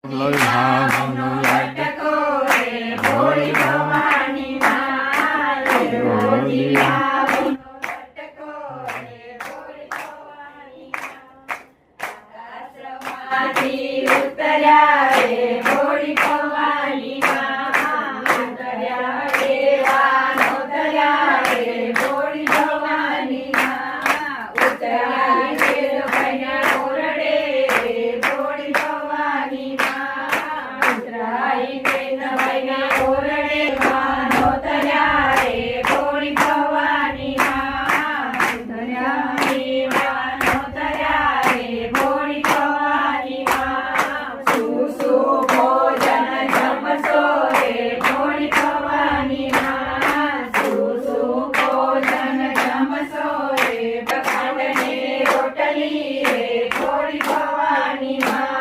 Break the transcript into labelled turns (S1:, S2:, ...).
S1: ભાવનો લટકો રે ભોળી ભવાની માં ભોળી ભાવનો લટકો રે ભોળી ભવાની માં આશ્રમમાંથી ઉતર્યા રે ભોળી ભવાની માં ઉતર્યા રે વાન ઉતર્યા રે ભોળી ભવાની માં ઉતર્યા રે ભૈયા ઓરડે રે ભોળી ભવાની રોટલી રે ભોળી ભવાની માં